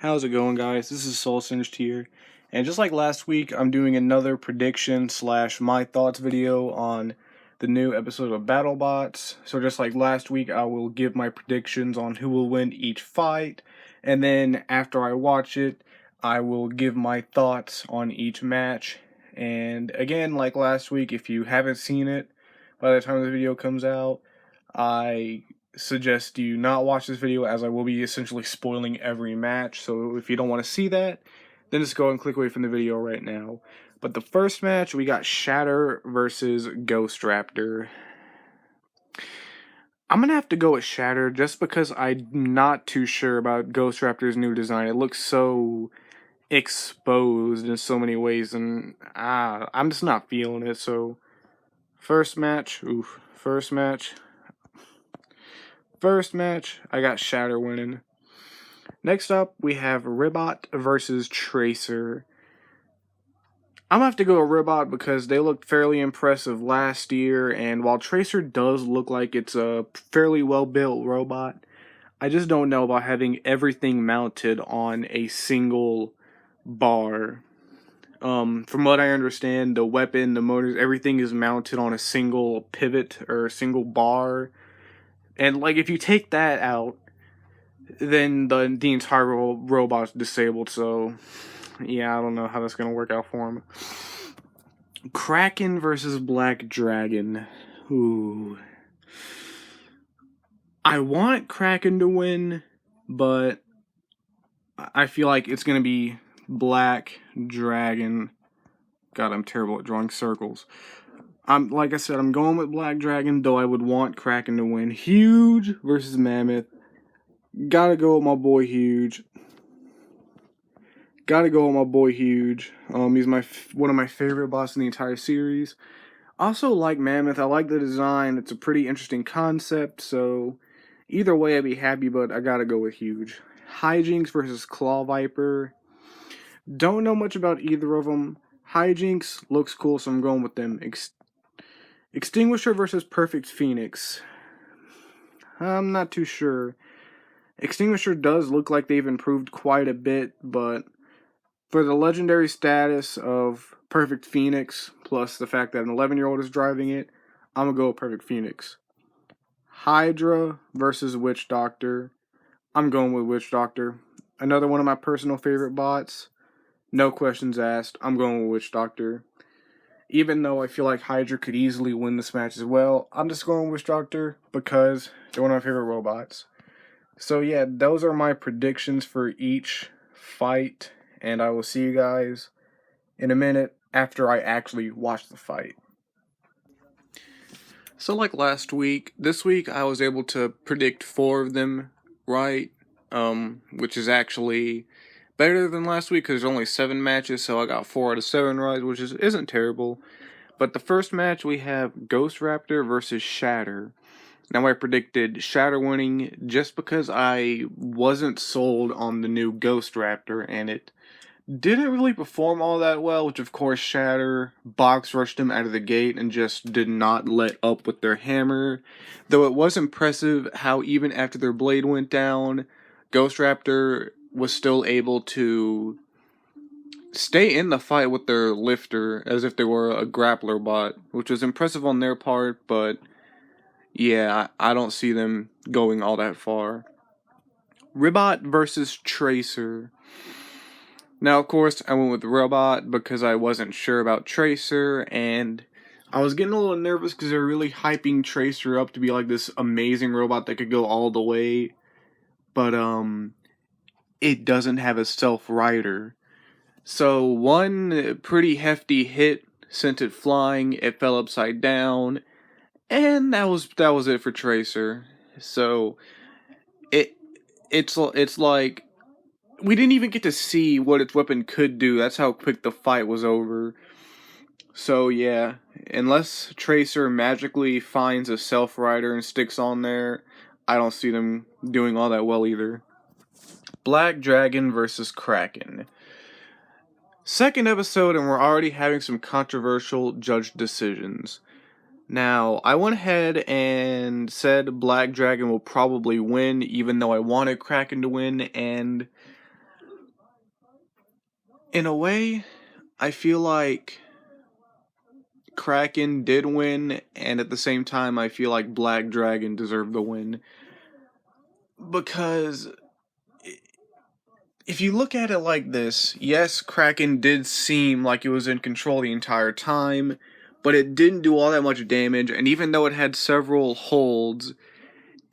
How's it going, guys? This is Soul Singed here, and just like last week, I'm doing another prediction slash my thoughts video on the new episode of BattleBots. So just like last week, I will give my predictions on who will win each fight, and then after I watch it, I will give my thoughts on each match. And again, like last week, if you haven't seen it by the time the video comes out, I suggest you not watch this video, as I will be essentially spoiling every match. So if you don't want to see that, then just go and click away from the video right now. But the first match, we got Shatter versus Ghost Raptor. I'm gonna have to go with Shatter just because I'm not too sure about Ghost Raptor's new design. It looks so exposed in so many ways, and I'm just not feeling it. So first match, I got Shatter winning. Next up, we have Ribbot versus Tracer. I'm gonna have to go with Ribbot because they looked fairly impressive last year, and while Tracer does look like it's a fairly well-built robot, I just don't know about having everything mounted on a single bar. From what I understand, the weapon, the motors, everything is mounted on a single pivot or a single bar. And like, if you take that out, then the entire robot's disabled. So yeah, I don't know how that's gonna work out for him. Kraken versus Black Dragon. Ooh, I want Kraken to win, but I feel like it's gonna be Black Dragon. God, I'm terrible at drawing circles. Like I said, I'm going with Black Dragon, though I would want Kraken to win. Huge versus Mammoth. Gotta go with my boy Huge. He's one of my favorite bots in the entire series. Also like Mammoth, I like the design. It's a pretty interesting concept, so either way I'd be happy, but I gotta go with Huge. Hijinks versus Claw Viper. Don't know much about either of them. Hijinks looks cool, so I'm going with them. Extinguisher versus Perfect Phoenix. I'm not too sure. Extinguisher does look like they've improved quite a bit, but for the legendary status of Perfect Phoenix, plus the fact that an 11-year-old is driving it, I'm gonna go with Perfect Phoenix. Hydra versus Witch Doctor. I'm going with Witch Doctor. Another one of my personal favorite bots. No questions asked, I'm going with Witch Doctor. Even though I feel like Hydra could easily win this match as well, I'm just going with Witch Doctor because they're one of my favorite robots. So yeah, those are my predictions for each fight, and I will see you guys in a minute after I actually watch the fight. So like last week, this week I was able to predict 4 of them right, which is actually better than last week because there's only 7 matches, so I got 4 out of 7 right, which isn't terrible. But the first match, we have Ghost Raptor versus Shatter. Now, I predicted Shatter winning just because I wasn't sold on the new Ghost Raptor, and it didn't really perform all that well, which of course Shatter box rushed him out of the gate and just did not let up with their hammer. Though it was impressive how even after their blade went down, Ghost Raptor was still able to stay in the fight with their lifter as if they were a grappler bot, which was impressive on their part, but yeah, I don't see them going all that far. Ribbot versus Tracer. Now, of course, I went with Ribbot because I wasn't sure about Tracer, and I was getting a little nervous because they're really hyping Tracer up to be like this amazing robot that could go all the way, but it doesn't have a self-rider. So one pretty hefty hit sent it flying, it fell upside down, and that was it for Tracer. So it's like we didn't even get to see what its weapon could do. That's how quick the fight was over. So yeah, unless Tracer magically finds a self-rider and sticks on there, I don't see them doing all that well either. Black Dragon versus Kraken. Second episode, and we're already having some controversial judge decisions. Now, I went ahead and said Black Dragon will probably win, even though I wanted Kraken to win, and In a way, I feel like Kraken did win, and at the same time, I feel like Black Dragon deserved the win. Because if you look at it like this, yes, Kraken did seem like it was in control the entire time, but it didn't do all that much damage, and even though it had several holds,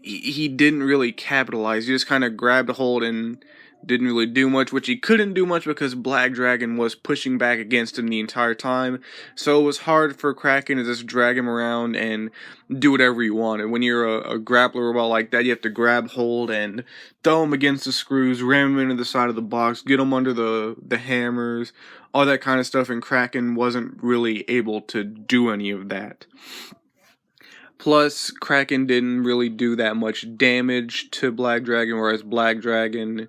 he didn't really capitalize. He just kind of grabbed a hold and didn't really do much, which he couldn't do much because Black Dragon was pushing back against him the entire time. So it was hard for Kraken to just drag him around and do whatever he wanted. When you're a grappler robot like that, you have to grab hold and throw him against the screws, ram him into the side of the box, get him under the hammers, all that kind of stuff, and Kraken wasn't really able to do any of that. Plus, Kraken didn't really do that much damage to Black Dragon, whereas Black Dragon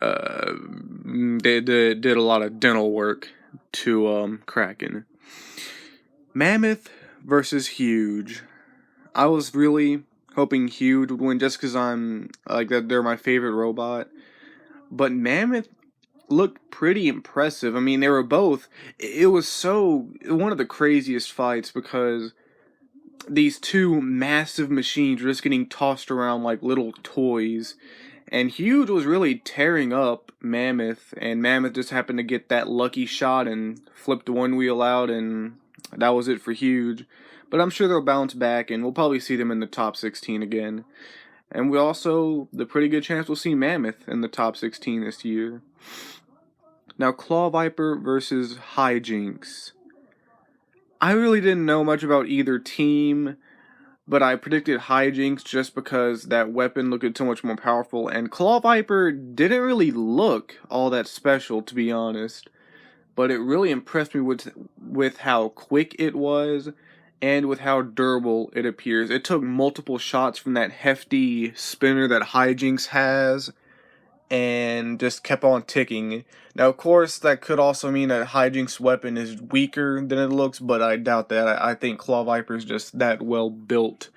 did a lot of dental work to Kraken. Mammoth versus Huge. I was really hoping Huge would win just because I'm like that. They're my favorite robot, but Mammoth looked pretty impressive. I mean, they were both. It was so one of the craziest fights because these two massive machines were just getting tossed around like little toys. And Huge was really tearing up Mammoth, and Mammoth just happened to get that lucky shot and flipped one wheel out, and that was it for Huge. But I'm sure they'll bounce back, and we'll probably see them in the top 16 again. And we also, the pretty good chance we'll see Mammoth in the top 16 this year. Now, Claw Viper versus Hijinks. I really didn't know much about either team, but I predicted Hijinks just because that weapon looked so much more powerful, and Claw Viper didn't really look all that special, to be honest. But it really impressed me with how quick it was, and with how durable it appears. It took multiple shots from that hefty spinner that Hijinks has, and just kept on ticking. Now, of course, that could also mean that Hijinks' weapon is weaker than it looks, but I doubt that. I think Claw Viper is just that well built.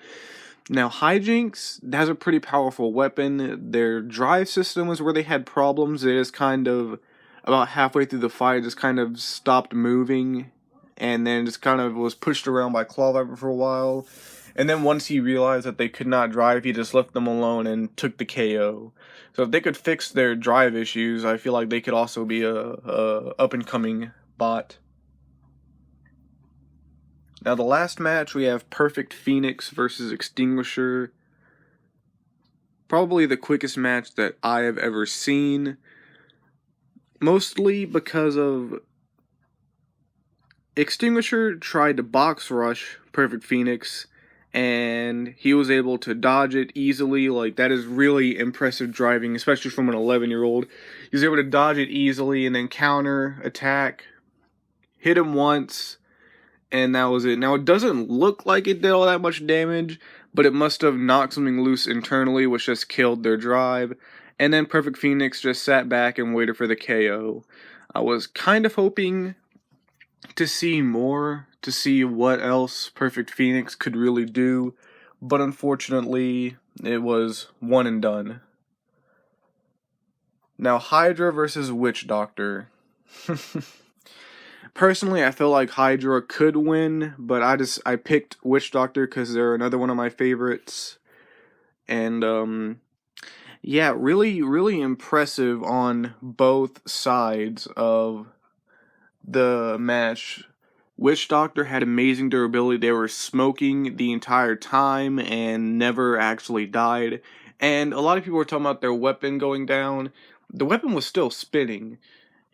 Now, Hijinks has a pretty powerful weapon. Their drive system was where they had problems. It just kind of, about halfway through the fight, just kind of stopped moving, and then just kind of was pushed around by Claw Viper for a while. And then once he realized that they could not drive, he just left them alone and took the KO. So if they could fix their drive issues, I feel like they could also be a up-and-coming bot. Now the last match, we have Perfect Phoenix versus Extinguisher. Probably the quickest match that I have ever seen. Mostly because of Extinguisher tried to box rush Perfect Phoenix, and he was able to dodge it easily. Like, that is really impressive driving, especially from an 11-year-old. He was able to dodge it easily and then counter attack, hit him once, and that was it. Now, it doesn't look like it did all that much damage, but it must have knocked something loose internally, which just killed their drive. And then Perfect Phoenix just sat back and waited for the KO. I was kind of hoping to see more, to see what else Perfect Phoenix could really do, but unfortunately, it was one and done. Now, Hydra versus Witch Doctor. Personally, I feel like Hydra could win, but I picked Witch Doctor because they're another one of my favorites. And, yeah, really, really impressive on both sides of the match. Witch Doctor had amazing durability. They were smoking the entire time and never actually died. And a lot of people were talking about their weapon going down. The weapon was still spinning.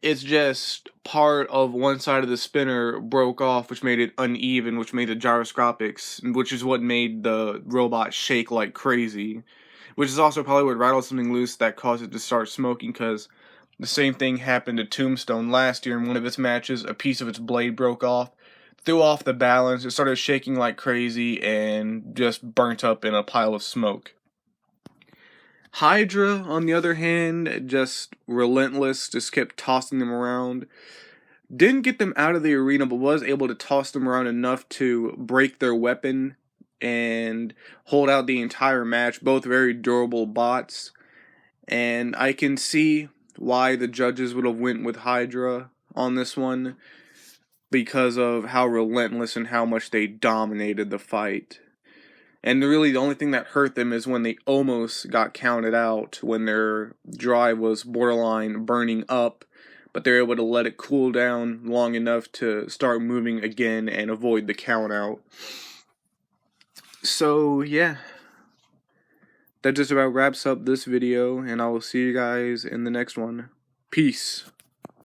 It's just part of one side of the spinner broke off, which made it uneven, which made it gyroscopics, which is what made the robot shake like crazy. Which is also probably what rattled something loose that caused it to start smoking, because the same thing happened to Tombstone last year in one of its matches. A piece of its blade broke off, threw off the balance, it started shaking like crazy, and just burnt up in a pile of smoke. Hydra, on the other hand, just relentless, just kept tossing them around. Didn't get them out of the arena, but was able to toss them around enough to break their weapon and hold out the entire match. Both very durable bots. And I can see why the judges would have went with Hydra on this one, because of how relentless and how much they dominated the fight. And really the only thing that hurt them is when they almost got counted out, when their drive was borderline burning up, but they're able to let it cool down long enough to start moving again and avoid the count out. So yeah, that just about wraps up this video, and I will see you guys in the next one. Peace.